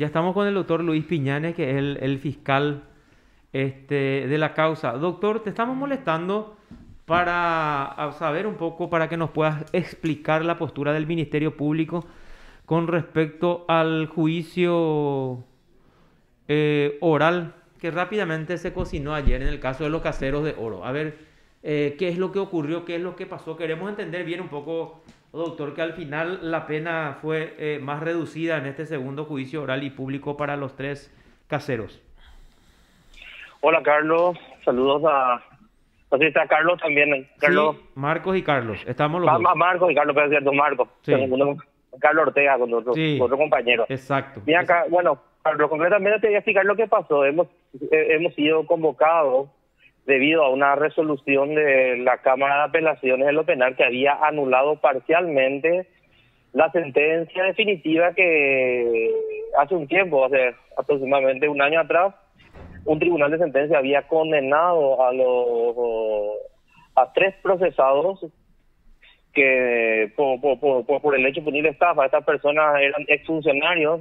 Ya estamos con el doctor Luis Piñanes, que es el fiscal de la causa. Doctor, te estamos molestando para saber un poco, para que nos puedas explicar la postura del Ministerio Público con respecto al juicio oral que rápidamente se cocinó ayer en el caso de los caseros de Oro. A ver, qué es lo que ocurrió, qué es lo que pasó. Queremos entender bien un poco, doctor, que al final la pena fue más reducida en este segundo juicio oral y público para los tres caseros. Hola Carlos, saludos a... No sé si está Carlos también, Carlos, Sí, Marcos y Carlos, estamos los dos. Marcos y Carlos, pero es cierto, Marcos, Sí, Carlos Ortega con sí, otro compañero. exacto. Bien acá, bueno, Carlos, concretamente te voy a explicar lo que pasó. Hemos sido convocados debido a una resolución de la Cámara de Apelaciones de lo Penal que había anulado parcialmente la sentencia definitiva que hace un tiempo, hace aproximadamente un año atrás, un tribunal de sentencia había condenado a tres procesados que por el hecho de punir estafa. Estas personas eran exfuncionarios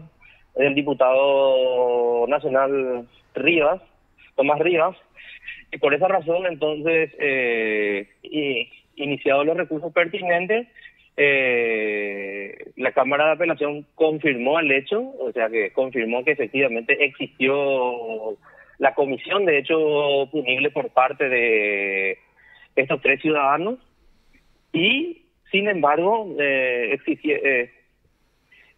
del diputado nacional Rivas, Tomás Rivas, y por esa razón entonces, iniciados los recursos pertinentes, la Cámara de Apelación confirmó el hecho, o sea que confirmó que efectivamente existió la comisión de hecho punible por parte de estos tres ciudadanos y, sin embargo,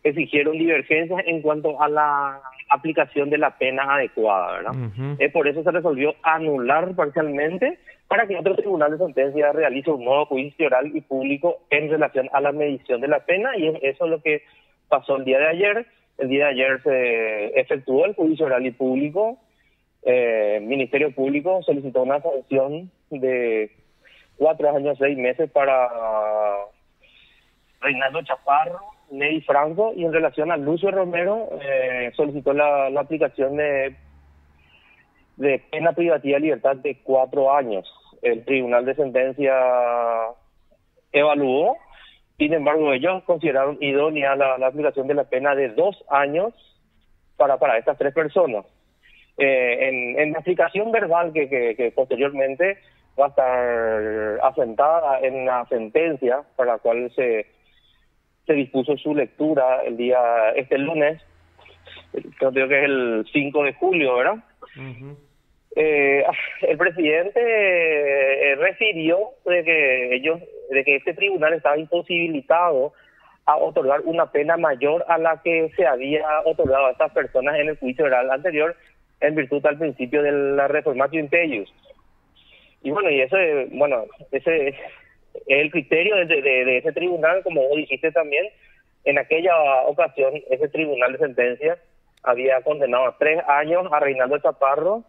exigieron divergencias en cuanto a la aplicación de la pena adecuada, ¿verdad? Ujú. Por eso se resolvió anular parcialmente para que otro tribunal de sentencia realice un nuevo juicio oral y público en relación a la medición de la pena, y eso es lo que pasó el día de ayer. El día de ayer se efectuó el juicio oral y público. El Ministerio Público solicitó una sanción de 4 años, 6 meses para Reinaldo Chaparro, Ney Franco, y en relación a Lucio Romero, solicitó la aplicación de pena privativa de libertad de 4 años. El Tribunal de Sentencia evaluó, sin embargo, ellos consideraron idónea la aplicación de la pena de 2 años para estas tres personas. En la aplicación verbal que posteriormente va a estar asentada en la sentencia para la cual se dispuso su lectura este lunes, creo que es el 5 de julio, ¿verdad? Ujú. Eh, el presidente refirió de que este tribunal estaba imposibilitado a otorgar una pena mayor a la que se había otorgado a estas personas en el juicio oral anterior, en virtud al principio de la reformatio in peius. Y bueno, ese es el criterio de ese tribunal, como vos dijiste también. En aquella ocasión, ese tribunal de sentencia había condenado a 3 años a Reinaldo Chaparro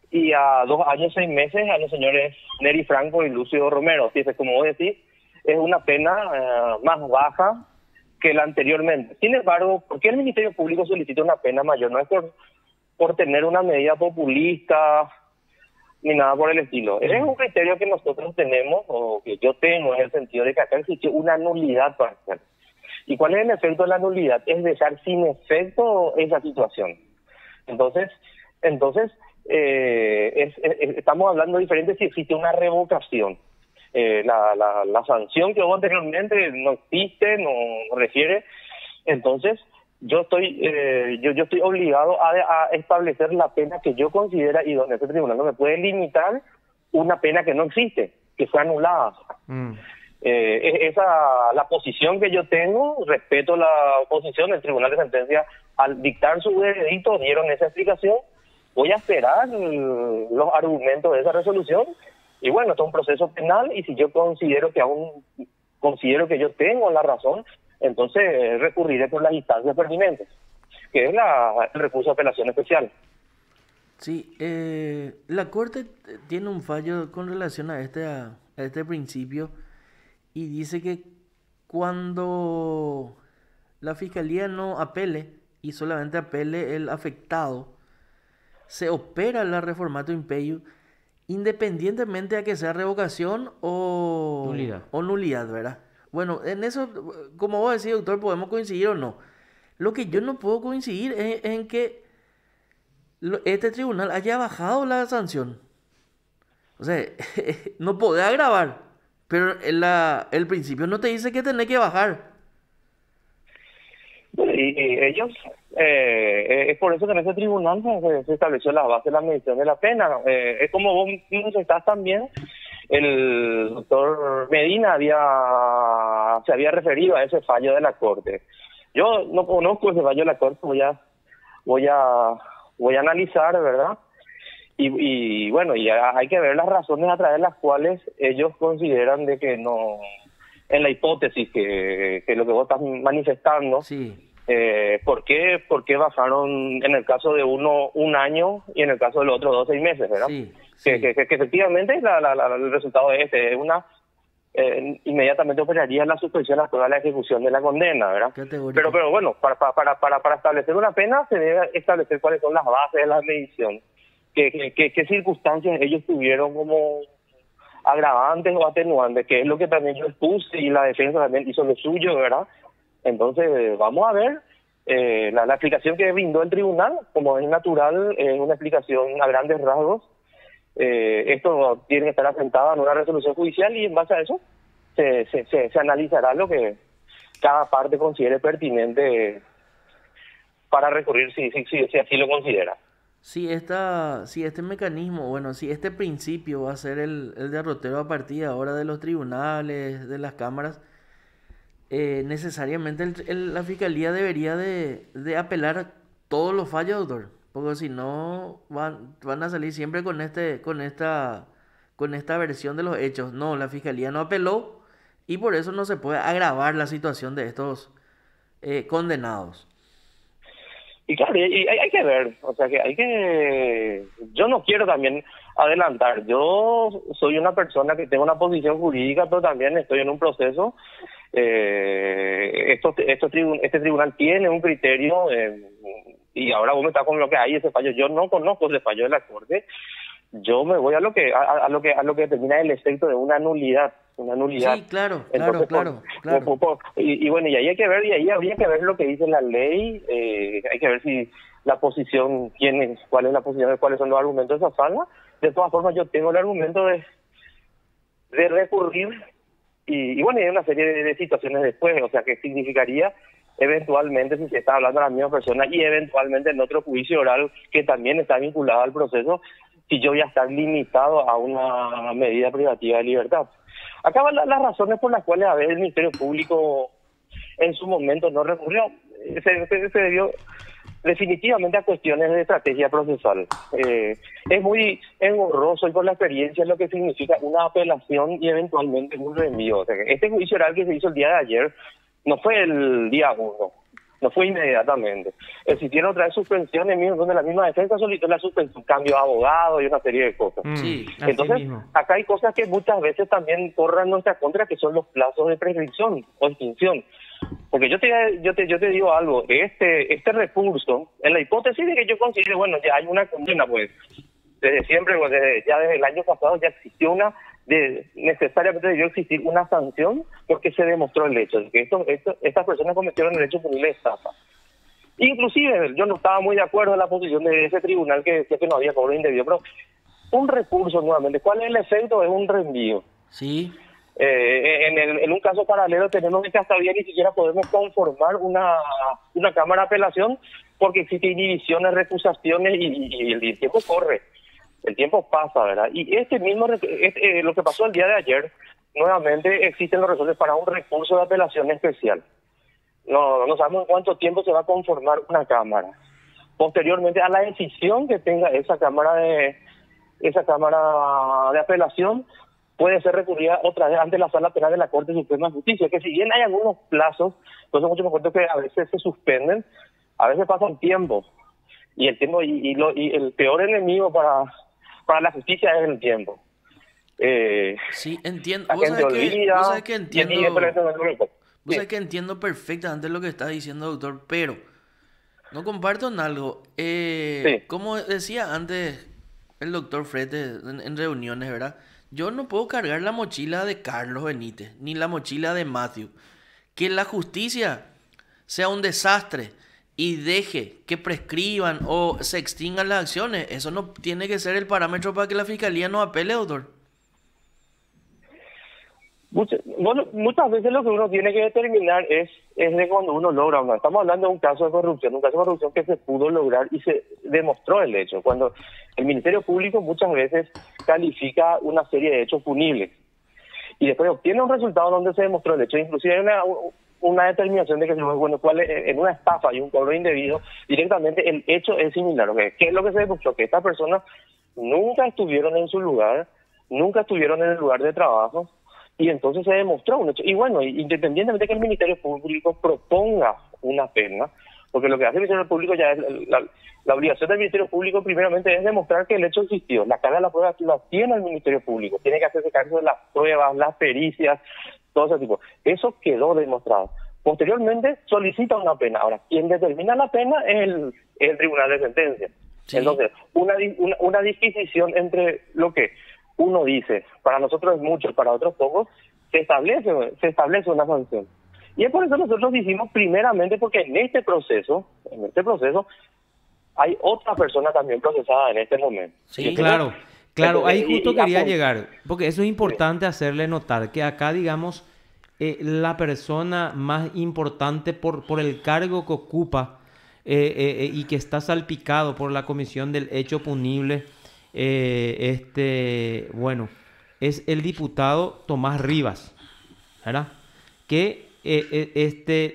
y a 2 años, 6 meses a los señores Neri Franco y Lucio Romero. Fíjese, como vos decís, es una pena más baja que la anteriormente. Sin embargo, ¿por qué el Ministerio Público solicita una pena mayor? No es por tener una medida populista ni nada por el estilo. Es un criterio que nosotros tenemos, o que yo tengo, en el sentido de que acá existe una nulidad parcial. ¿Y cuál es el efecto de la nulidad? Es dejar sin efecto esa situación. Entonces, estamos hablando diferente si existe una revocación. La sanción que hubo anteriormente no existe, no refiere. Entonces, yo estoy obligado a establecer la pena que yo considera, y donde este tribunal no me puede limitar una pena que no existe, que fue anulada. Mm. La posición que yo tengo. Respeto la posición del Tribunal de Sentencia. Al dictar su veredicto dieron esa explicación. Voy a esperar los argumentos de esa resolución, y bueno, esto es un proceso penal, y si yo considero que yo tengo la razón, entonces recurriré por las instancias pertinentes, que es el recurso de apelación especial. Sí, la Corte tiene un fallo con relación a este principio y dice que cuando la Fiscalía no apele y solamente apele el afectado, se opera la reformato imperio independientemente de que sea revocación Nulidad. o nulidad, ¿verdad? Bueno, en eso, como vos decís, doctor, podemos coincidir o no. Lo que yo no puedo coincidir es en que este tribunal haya bajado la sanción. O sea, no podés agravar, pero el principio no te dice que tenés que bajar. Bueno, y ellos, es por eso que en ese tribunal se estableció la base de la medición de la pena. Es como vos mismo estás también, el doctor Medina se había referido a ese fallo de la Corte. Yo no conozco ese fallo de la Corte, voy a analizar, ¿verdad? Y bueno, y hay que ver las razones a través de las cuales ellos consideran de que no, en la hipótesis que lo que vos estás manifestando, Sí, ¿por qué bajaron en el caso de uno 1 año y en el caso del otro 6 meses, ¿verdad? sí, Que, sí. que efectivamente el resultado es inmediatamente operaría la suspensión a toda la ejecución de la condena, ¿verdad? Categórico. Pero bueno, para establecer una pena se debe establecer cuáles son las bases de la medición, qué circunstancias ellos tuvieron como agravantes o atenuantes, que es lo que también yo expuse y la defensa también hizo lo suyo, ¿verdad? Entonces, vamos a ver. La explicación que brindó el tribunal, como es natural, es una explicación a grandes rasgos. Esto tiene que estar asentado en una resolución judicial y en base a eso se analizará lo que cada parte considere pertinente para recurrir si así lo considera. Si este mecanismo, bueno, si este principio va a ser el derrotero a partir de ahora de los tribunales, de las cámaras, necesariamente la fiscalía debería de apelar todos los fallos, doctor, porque si no van a salir siempre con esta versión de los hechos. No, la fiscalía no apeló y por eso no se puede agravar la situación de estos condenados. Y claro, y hay que ver, o sea yo no quiero también adelantar, yo soy una persona que tengo una posición jurídica, pero también estoy en un proceso. Este tribunal tiene un criterio, y ahora vos me estás con lo que hay ese fallo. Yo no conozco ese fallo de la Corte. Yo me voy a lo que determina el efecto de una nulidad. Sí, claro, Entonces, claro. y bueno, y ahí hay que ver, y ahí habría que ver lo que dice la ley. Hay que ver si la posición, cuál es la posición, cuáles son los argumentos de esa sala. De todas formas, yo tengo el argumento de recurrir, y bueno, hay una serie de situaciones después, o sea, que significaría eventualmente, si se está hablando de la misma persona, y eventualmente en otro juicio oral que también está vinculado al proceso, si yo voy a estar limitado a una medida privativa de libertad. Acá van las razones por las cuales a veces el Ministerio Público en su momento no recurrió. Se debió definitivamente a cuestiones de estrategia procesal. Es muy engorroso y por la experiencia es lo que significa una apelación y eventualmente un reenvío. O sea, este juicio oral que se hizo el día de ayer no fue el día 1, no fue inmediatamente. Existieron otra vez suspensiones donde la misma defensa solicitó la suspensión, cambio de abogado y una serie de cosas. Sí, Entonces, mismo. acá hay cosas que muchas veces también corren en nuestra contra, que son los plazos de prescripción o extinción. Porque yo te digo algo, este recurso, en la hipótesis de que yo considere, bueno, ya hay una condena, pues, desde siempre, pues, desde el año pasado ya existió necesariamente debió existir una sanción porque se demostró el hecho de que estas personas cometieron el hecho por una estafa. Inclusive, yo no estaba muy de acuerdo en la posición de ese tribunal que decía que no había cobro indebido, pero un recurso nuevamente, ¿cuál es el efecto? Es un reenvío. Sí. En un caso paralelo tenemos que hasta hoy día ni siquiera podemos conformar una cámara de apelación porque existen inhibiciones, recusaciones y el tiempo corre, el tiempo pasa, ¿verdad? Y lo que pasó el día de ayer, nuevamente existen los razones para un recurso de apelación especial. No sabemos en cuánto tiempo se va a conformar una cámara. Posteriormente a la decisión que tenga esa cámara de apelación, puede ser recurrida otra vez ante la Sala Penal de la Corte Suprema de Justicia, que si bien hay algunos plazos, pues son muchos acuerdos que a veces se suspenden, a veces pasan tiempo, y el tiempo y el peor enemigo para la justicia es el tiempo. Sí, entiendo. La gente olvida, Vos sabés que Sí. entiendo perfectamente lo que está diciendo, doctor, pero no comparto en algo. Sí. Como decía antes el doctor Frete en reuniones, ¿verdad? Yo no puedo cargar la mochila de Carlos Benítez, ni la mochila de Matthew. Que la justicia sea un desastre, y deje que prescriban o se extingan las acciones, eso no tiene que ser el parámetro para que la fiscalía no apele, doctor. Bueno, muchas veces lo que uno tiene que determinar es de cuando uno logra una. Estamos hablando de un caso de corrupción que se pudo lograr y se demostró el hecho. Cuando el Ministerio Público muchas veces califica una serie de hechos punibles y después obtiene un resultado donde se demostró el hecho. Inclusive hay una determinación de que, bueno, en una estafa y un cobro indebido, directamente el hecho es similar. ¿Okay? ¿Qué es lo que se demostró? Que estas personas nunca estuvieron en su lugar, nunca estuvieron en el lugar de trabajo, y entonces se demostró un hecho. Y bueno, independientemente de que el Ministerio Público proponga una pena, porque lo que hace el Ministerio Público ya es la obligación del Ministerio Público primeramente es demostrar que el hecho existió. La carga de la prueba la tiene el Ministerio Público, tiene que hacerse cargo de las pruebas, las pericias, todo ese tipo. Eso quedó demostrado. Posteriormente solicita una pena. Ahora, quien determina la pena es el Tribunal de Sentencia. Sí. Entonces, una disquisición entre lo que uno dice, para nosotros es mucho, para otros pocos, se establece una sanción. Y es por eso nosotros hicimos primeramente porque en este proceso hay otra persona también procesada en este momento. Sí, claro, ahí justo quería llegar, porque eso es importante hacerle notar, que acá, digamos, la persona más importante por el cargo que ocupa y que está salpicado por la comisión del hecho punible, bueno, es el diputado Tomás Rivas, ¿verdad? Que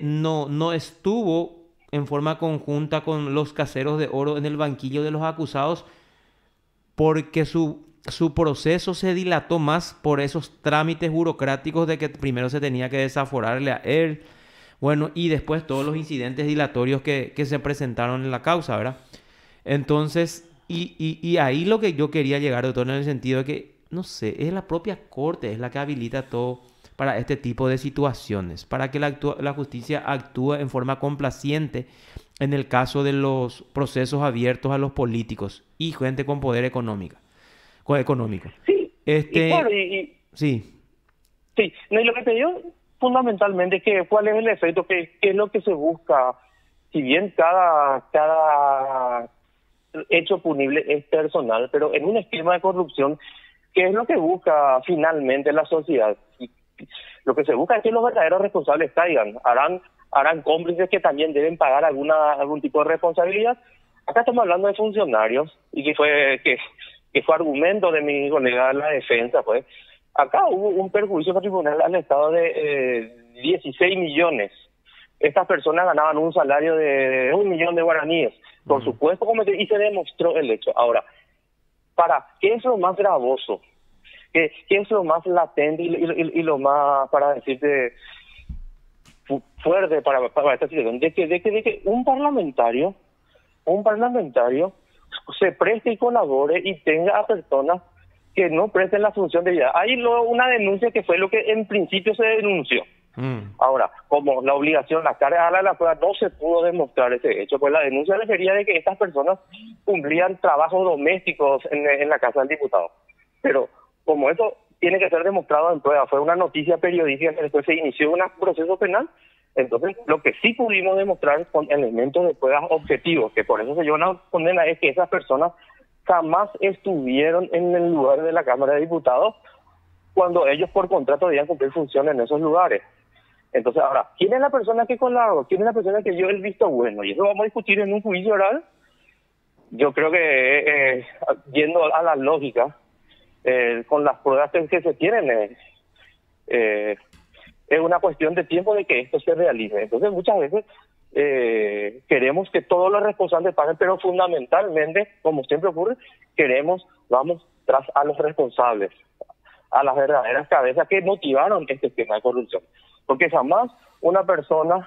no estuvo en forma conjunta con los caseros de oro en el banquillo de los acusados porque su proceso se dilató más por esos trámites burocráticos de que primero se tenía que desaforarle a él, bueno, y después todos los incidentes dilatorios que se presentaron en la causa, ¿verdad? Entonces, y ahí lo que yo quería llegar, doctor, en el sentido de que, no sé, es la propia Corte, es la que habilita todo para este tipo de situaciones, para que la justicia actúe en forma complaciente en el caso de los procesos abiertos a los políticos y gente con poder económico. Sí, sí. Sí, no, y lo que te digo fundamentalmente que cuál es el efecto, qué es lo que se busca, si bien cada hecho punible es personal, pero en un esquema de corrupción, ¿qué es lo que busca finalmente la sociedad? Lo que se busca es que los verdaderos responsables caigan, harán cómplices que también deben pagar algún tipo de responsabilidad. Acá estamos hablando de funcionarios y que fue argumento de mi colega de la defensa, pues. Acá hubo un perjuicio patrimonial al Estado de 16 millones. Estas personas ganaban un salario de 1 millón de guaraníes. Por supuesto, y se demostró el hecho. Ahora, ¿qué es lo más gravoso? ¿Qué es lo más latente y lo más, para decirte, fuerte para esta situación? De que un parlamentario se preste y colabore y tenga a personas que no presten la función de vida. Hay luego una denuncia que fue lo que en principio se denunció. Ahora, como la obligación, la carga de la prueba, no se pudo demostrar ese hecho, pues la denuncia refería de que estas personas cumplían trabajos domésticos en la casa del diputado. Pero como eso tiene que ser demostrado en prueba, fue una noticia periodística que después se inició un proceso penal, entonces lo que sí pudimos demostrar con elementos de pruebas objetivos, que por eso se llevó una condena, es que esas personas jamás estuvieron en el lugar de la Cámara de Diputados cuando ellos por contrato debían cumplir funciones en esos lugares. Entonces, ahora, ¿quién es la persona que colaboró? ¿Quién es la persona que dio el visto bueno? Y eso vamos a discutir en un juicio oral. Yo creo que, yendo a la lógica, con las pruebas que se tienen, es una cuestión de tiempo de que esto se realice. Entonces, muchas veces queremos que todos los responsables paguen, pero fundamentalmente, como siempre ocurre, vamos tras a los responsables, a las verdaderas cabezas que motivaron este esquema de corrupción. Porque jamás una persona,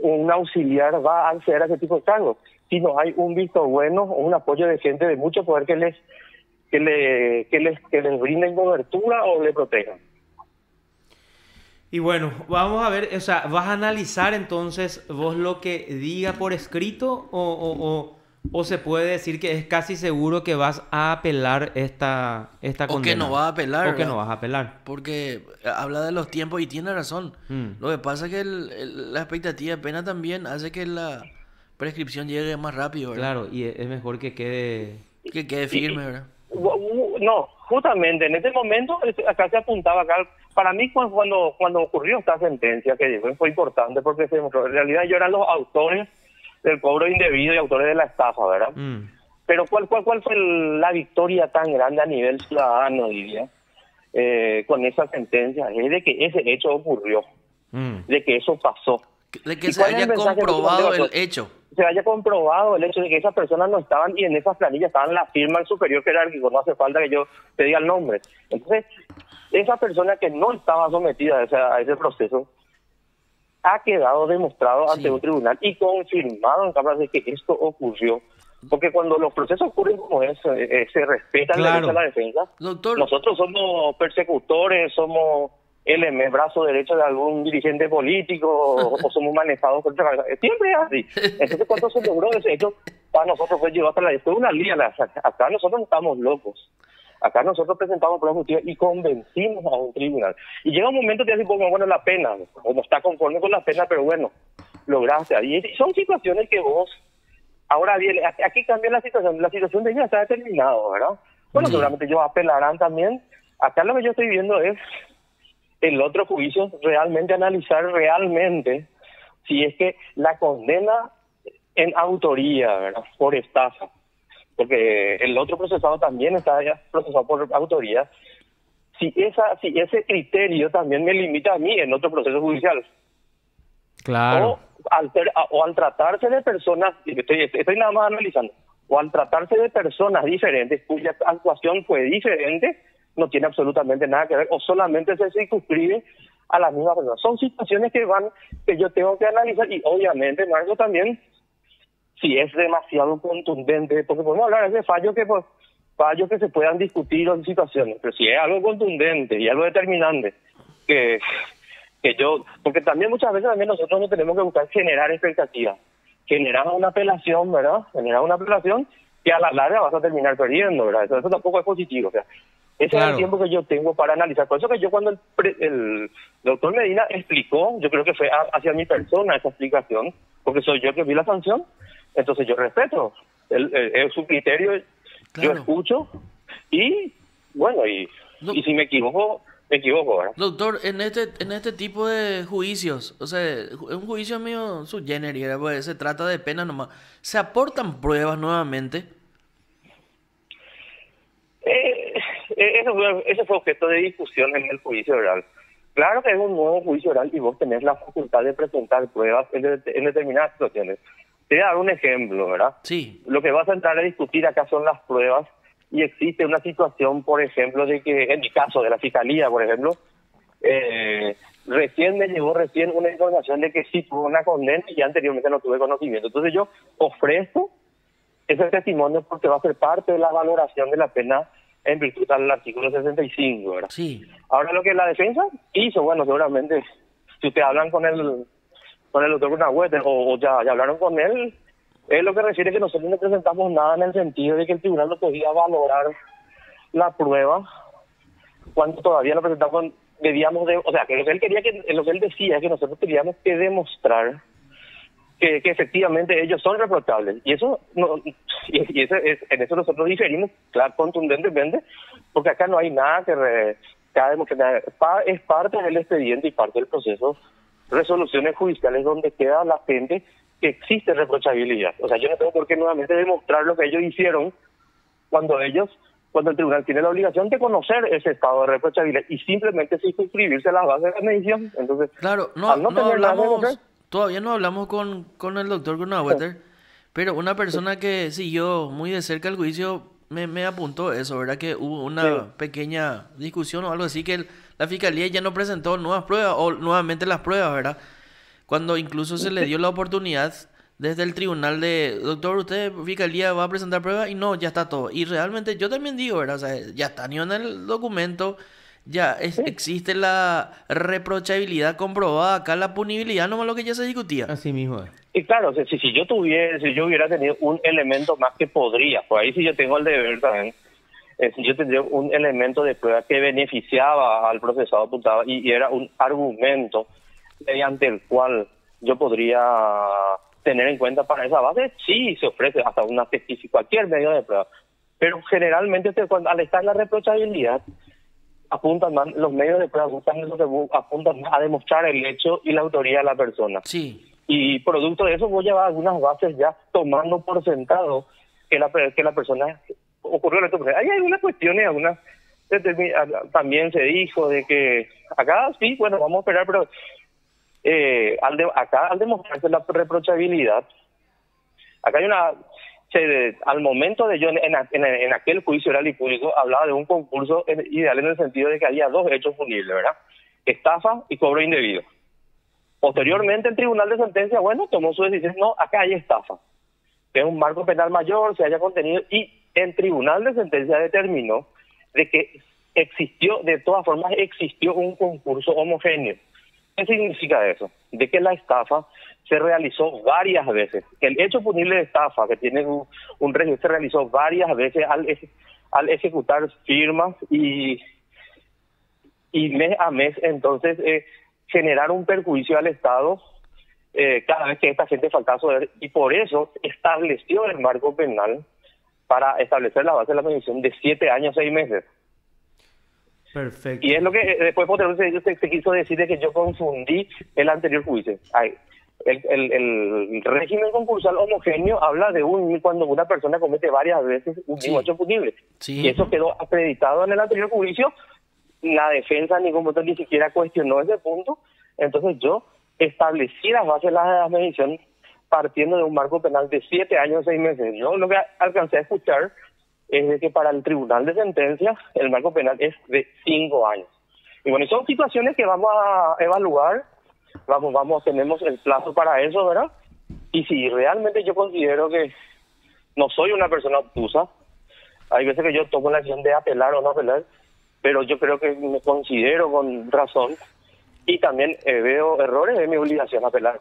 un auxiliar, va a acceder a ese tipo de cargos si no hay un visto bueno o un apoyo de gente de mucho poder que les brinden cobertura o le protejan. Y bueno, vamos a ver, o sea, ¿vas a analizar entonces vos lo que diga por escrito o O se puede decir que es casi seguro que vas a apelar esta O que no condena. va a apelar, O que no ¿verdad? vas a apelar. Porque habla de los tiempos y tiene razón. Mm, Lo que pasa es que la expectativa de pena también hace que la prescripción llegue más rápido, ¿verdad? claro, y es mejor que quede... Que quede Y, firme, ¿verdad? no, justamente en ese momento acá se apuntaba acá. Para mí cuando ocurrió esta sentencia que llegó fue importante porque se demostró, en realidad ellos eran los autores del cobro indebido y autores de la estafa, ¿verdad? Mm, Pero ¿cuál fue la victoria tan grande a nivel ciudadano, diría, con esa sentencia? Es de que ese hecho ocurrió, mm, de que eso pasó. De que ¿Y se cuál es el haya mensaje que comprobado el mandé, hecho. se haya comprobado el hecho de que esas personas no estaban y en esas planillas estaban la firma del superior jerárquico? No hace falta que yo te diga el nombre. Entonces, esa persona que no estaba sometida a ese proceso ha quedado demostrado ante un Sí. tribunal y confirmado en cámaras de que esto ocurrió. Porque cuando los procesos ocurren como eso, se respeta el derecho a la claro. defensa. Doctor, Nosotros somos persecutores, somos el brazo derecho de algún dirigente político o somos manejados por otra cabeza. Siempre es así. Entonces, cuando se logró ese hecho, para nosotros fue llevado hasta fue una liga. Acá nosotros no estamos locos. Acá nosotros presentamos pruebas positivas y convencimos a un tribunal. Y llega un momento que así pongo, bueno, la pena, o no está conforme con la pena, pero bueno, lograste. Y son situaciones que vos, ahora bien, aquí cambia la situación de ella está determinada, ¿verdad? Bueno, Sí. seguramente ellos apelarán también. Acá lo que yo estoy viendo es el otro juicio, realmente analizar realmente si es que la condena en autoría, ¿verdad? Por estafa, porque el otro procesado también está ya procesado por autoría, si ese criterio también me limita a mí en otro proceso judicial, Claro. o al tratarse de personas, estoy nada más analizando, o al tratarse de personas diferentes cuya actuación fue diferente, no tiene absolutamente nada que ver, o solamente se circunscribe a la misma persona. Son situaciones que yo tengo que analizar y obviamente, Marco, también si es demasiado contundente, porque podemos hablar de fallos que se puedan discutir o situaciones, pero si es algo contundente y algo determinante, que porque también muchas veces también nosotros no tenemos que buscar generar expectativas, generar una apelación, ¿verdad? Generar una apelación que a la larga vas a terminar perdiendo, ¿verdad? Eso tampoco es positivo, o sea, ese es el Claro. tiempo que yo tengo para analizar. Por eso que yo cuando el doctor Medina explicó, yo creo que fue hacia mi persona esa explicación, porque soy yo que vi la sanción, entonces yo respeto su criterio, yo Claro. escucho y bueno, y si me equivoco, ¿verdad? Doctor, en este tipo de juicios, o sea, es un juicio mío su generis, ¿verdad? Pues se trata de pena nomás. ¿Se aportan pruebas nuevamente? Ese fue objeto de discusión en el juicio oral. Claro que es un nuevo juicio oral y vos tenés la facultad de presentar pruebas en determinadas situaciones. Te voy a dar un ejemplo, ¿verdad? Sí. Lo que vas a entrar a discutir acá son las pruebas y existe una situación, por ejemplo, de que en mi caso de la fiscalía, por ejemplo, me llegó una información de que sí tuvo una condena y anteriormente no tuve conocimiento. Entonces yo ofrezco ese testimonio porque va a ser parte de la valoración de la pena en virtud del artículo 65, ¿verdad? Sí. Ahora lo que la defensa hizo, bueno, seguramente, si ustedes hablan con el doctor Gunahuete o ya hablaron con él, es lo que refiere que nosotros no presentamos nada en el sentido de que el tribunal no podía valorar la prueba cuando todavía no presentamos, o sea, que lo que él quería, lo que él decía es que nosotros teníamos que demostrar que efectivamente ellos son reprochables. Y eso no, y en eso nosotros diferimos, claro, contundentemente, porque acá no hay nada es parte del expediente y parte del proceso, resoluciones judiciales donde queda latente que existe reprochabilidad. O sea, yo no tengo por qué nuevamente demostrar lo que ellos hicieron cuando el tribunal tiene la obligación de conocer ese estado de reprochabilidad y simplemente suscribirse a las bases de la medición. Entonces, Claro, al no tener nada que demostrar, todavía no hablamos con el doctor Gunahueter, pero una persona que siguió muy de cerca el juicio me apuntó eso, ¿verdad? Que hubo una pequeña discusión o algo así, que la fiscalía ya no presentó nuevas pruebas o nuevamente las pruebas, ¿verdad? Cuando incluso se le dio la oportunidad desde el tribunal de, doctor, usted, fiscalía, va a presentar pruebas y no, ya está todo. Y realmente yo también digo, ¿verdad? O sea, ya está ni en el documento, existe la reprochabilidad comprobada, acá la punibilidad no es lo que ya se discutía. Así mismo es. Y claro, si yo hubiera tenido un elemento más que podría, por ahí sí yo tengo el deber también, si yo tendría un elemento de prueba que beneficiaba al procesado imputado y era un argumento mediante el cual yo podría tener en cuenta para esa base, sí se ofrece hasta una testificación, cualquier medio de prueba. Pero generalmente al estar la reprochabilidad, apuntan más, los medios de prueba apuntan más a demostrar el hecho y la autoría de la persona. Sí. Y producto de eso voy a llevar algunas bases ya tomando por sentado que la persona ocurrió esto. Hay algunas cuestiones, también se dijo de que acá sí, bueno, vamos a esperar, pero al demostrarse la reprochabilidad, acá hay al momento de yo en aquel juicio oral y público hablaba de un concurso ideal en el sentido de que había dos hechos punibles, ¿verdad? Estafa y cobro indebido. Posteriormente el tribunal de sentencia, bueno, tomó su decisión, no, acá hay estafa. Que es un marco penal mayor, se haya contenido, y el tribunal de sentencia determinó de que de todas formas existió un concurso homogéneo. ¿Qué significa eso? De que la estafa se realizó varias veces. El hecho punible de estafa, que tiene un régimen, se realizó varias veces al ejecutar firmas y mes a mes, entonces generar un perjuicio al Estado cada vez que esta gente faltaba su deber, y por eso estableció el marco penal para establecer la base de la medición de 7 años, 6 meses. Perfecto. Y es lo que después se quiso decir de que yo confundí el anterior juicio. El régimen concursal homogéneo habla de cuando una persona comete varias veces un mismo hecho punible. Sí. Y eso quedó acreditado en el anterior juicio. La defensa ni siquiera cuestionó ese punto. Entonces yo establecí las bases de la medición partiendo de un marco penal de 7 años, 6 meses. Yo lo que alcancé a escuchar es de que para el tribunal de sentencia el marco penal es de 5 años. Y bueno, son situaciones que vamos a evaluar, tenemos el plazo para eso, ¿verdad? Y si realmente yo considero que no soy una persona obtusa, hay veces que yo tomo la decisión de apelar o no apelar, pero yo creo que me considero con razón y también veo errores, de mi obligación apelar.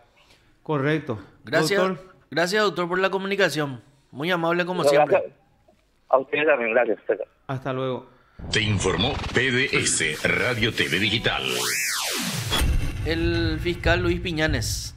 Correcto. Gracias, Doctor. Gracias, doctor, por la comunicación. Muy amable como siempre. Gracias. A ustedes también, gracias. Hasta luego. Te informó PDS Radio TV Digital. El fiscal Luis Piñanes